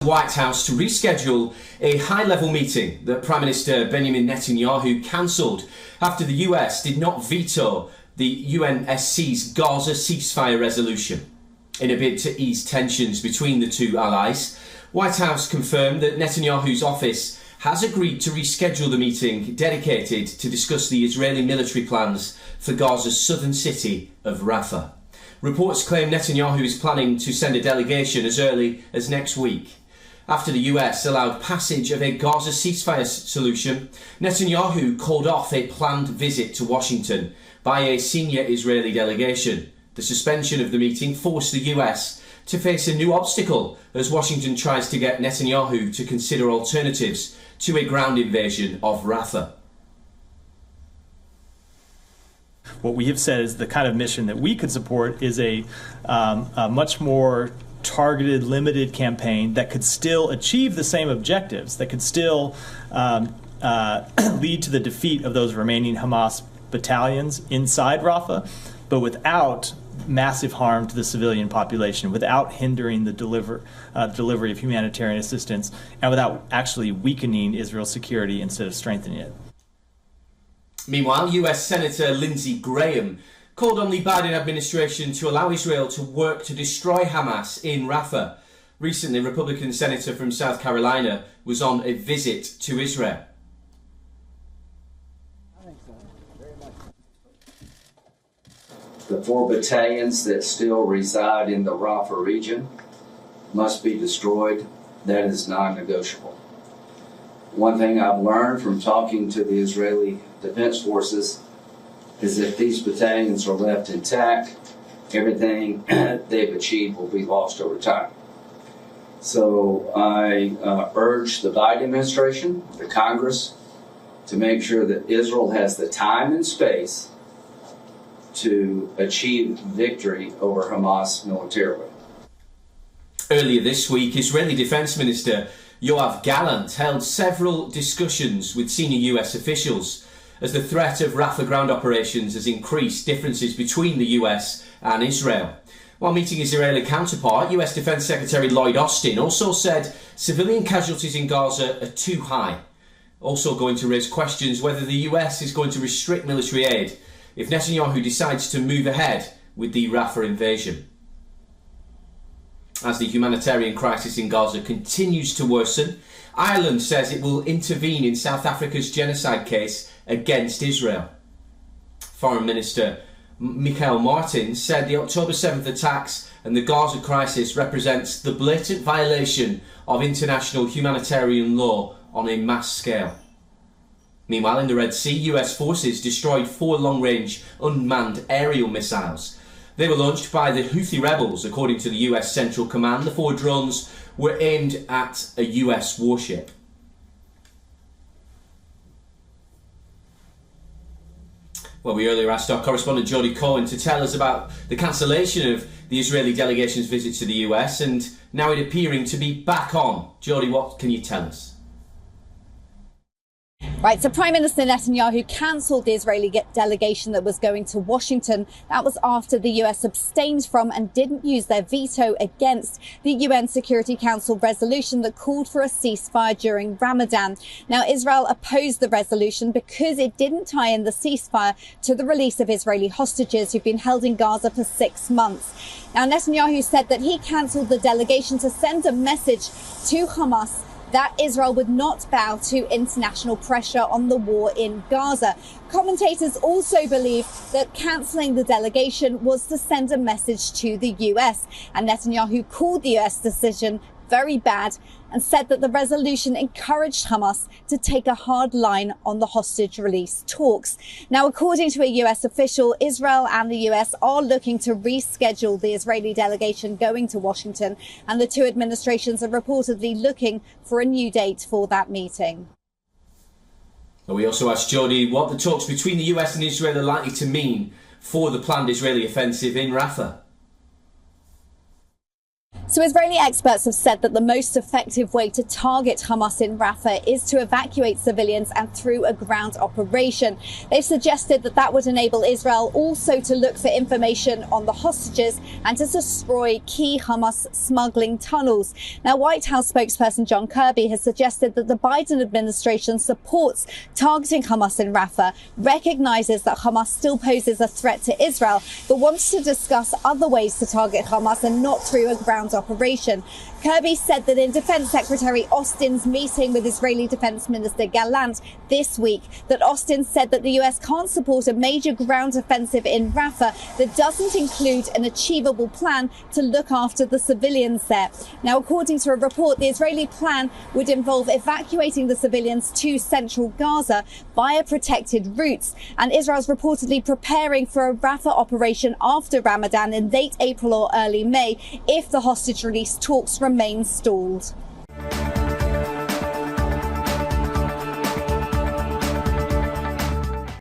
White House to reschedule a high-level meeting that Prime Minister Benjamin Netanyahu cancelled after the US did not veto the UNSC's Gaza ceasefire resolution. In a bid to ease tensions between the two allies, White House confirmed that Netanyahu's office has agreed to reschedule the meeting dedicated to discuss the Israeli military plans for Gaza's southern city of Rafah. Reports claim Netanyahu is planning to send a delegation as early as next week. After the US allowed passage of a Gaza ceasefire solution, Netanyahu called off a planned visit to Washington by a senior Israeli delegation. The suspension of the meeting forced the US to face a new obstacle as Washington tries to get Netanyahu to consider alternatives to a ground invasion of Rafah. What we have said is the kind of mission that we could support is a much more targeted, limited campaign that could still achieve the same objectives, that could still lead to the defeat of those remaining Hamas battalions inside Rafah, but without massive harm to the civilian population, without hindering the delivery of humanitarian assistance, and without actually weakening Israel's security instead of strengthening it. Meanwhile, US Senator Lindsey Graham called on the Biden administration to allow Israel to work to destroy Hamas in Rafah. Recently, Republican Senator from South Carolina was on a visit to Israel. I think so. Very much. The 4 battalions that still reside in the Rafah region must be destroyed. That is non-negotiable. One thing I've learned from talking to the Israeli Defense Forces is if these battalions are left intact, everything they've achieved will be lost over time. So I urge the Biden administration, the Congress, to make sure that Israel has the time and space to achieve victory over Hamas militarily. Earlier this week, Israeli Defense Minister Yoav Gallant held several discussions with senior US officials as the threat of Rafah ground operations has increased differences between the US and Israel. While meeting his Israeli counterpart, US Defense Secretary Lloyd Austin also said civilian casualties in Gaza are too high, also going to raise questions whether the US is going to restrict military aid if Netanyahu decides to move ahead with the Rafah invasion. As the humanitarian crisis in Gaza continues to worsen, Ireland says it will intervene in South Africa's genocide case against Israel. Foreign Minister Michael Martin said the October 7th attacks and the Gaza crisis represents the blatant violation of international humanitarian law on a mass scale. Meanwhile, in the Red Sea, US forces destroyed 4 long-range unmanned aerial missiles. They were launched by the Houthi rebels, according to the US Central Command. The 4 drones were aimed at a US warship. Well, we earlier asked our correspondent Jody Cohen to tell us about the cancellation of the Israeli delegation's visit to the US and now it appearing to be back on. Jody, what can you tell us? Right, so Prime Minister Netanyahu cancelled the Israeli delegation that was going to Washington. That was after the US abstained from and didn't use their veto against the UN Security Council resolution that called for a ceasefire during Ramadan. Now, Israel opposed the resolution because it didn't tie in the ceasefire to the release of Israeli hostages who've been held in Gaza for 6 months. Now, Netanyahu said that he cancelled the delegation to send a message to Hamas that Israel would not bow to international pressure on the war in Gaza. Commentators also believe that cancelling the delegation was to send a message to the US. And Netanyahu called the US decision very bad and said that the resolution encouraged Hamas to take a hard line on the hostage release talks. Now, according to a US official, Israel and the US are looking to reschedule the Israeli delegation going to Washington, and the two administrations are reportedly looking for a new date for that meeting. Well, we also asked Jody what the talks between the US and Israel are likely to mean for the planned Israeli offensive in Rafah. So Israeli experts have said that the most effective way to target Hamas in Rafah is to evacuate civilians and through a ground operation. They've suggested that that would enable Israel also to look for information on the hostages and to destroy key Hamas smuggling tunnels. Now, White House spokesperson John Kirby has suggested that the Biden administration supports targeting Hamas in Rafah, recognizes that Hamas still poses a threat to Israel, but wants to discuss other ways to target Hamas and not through a ground operation. Kirby said that in Defense Secretary Austin's meeting with Israeli Defense Minister Gallant this week, that Austin said that the US can't support a major ground offensive in Rafah that doesn't include an achievable plan to look after the civilians there. Now, according to a report, the Israeli plan would involve evacuating the civilians to central Gaza via protected routes. And Israel's reportedly preparing for a Rafah operation after Ramadan in late April or early May if the hostage release talks remain stalled.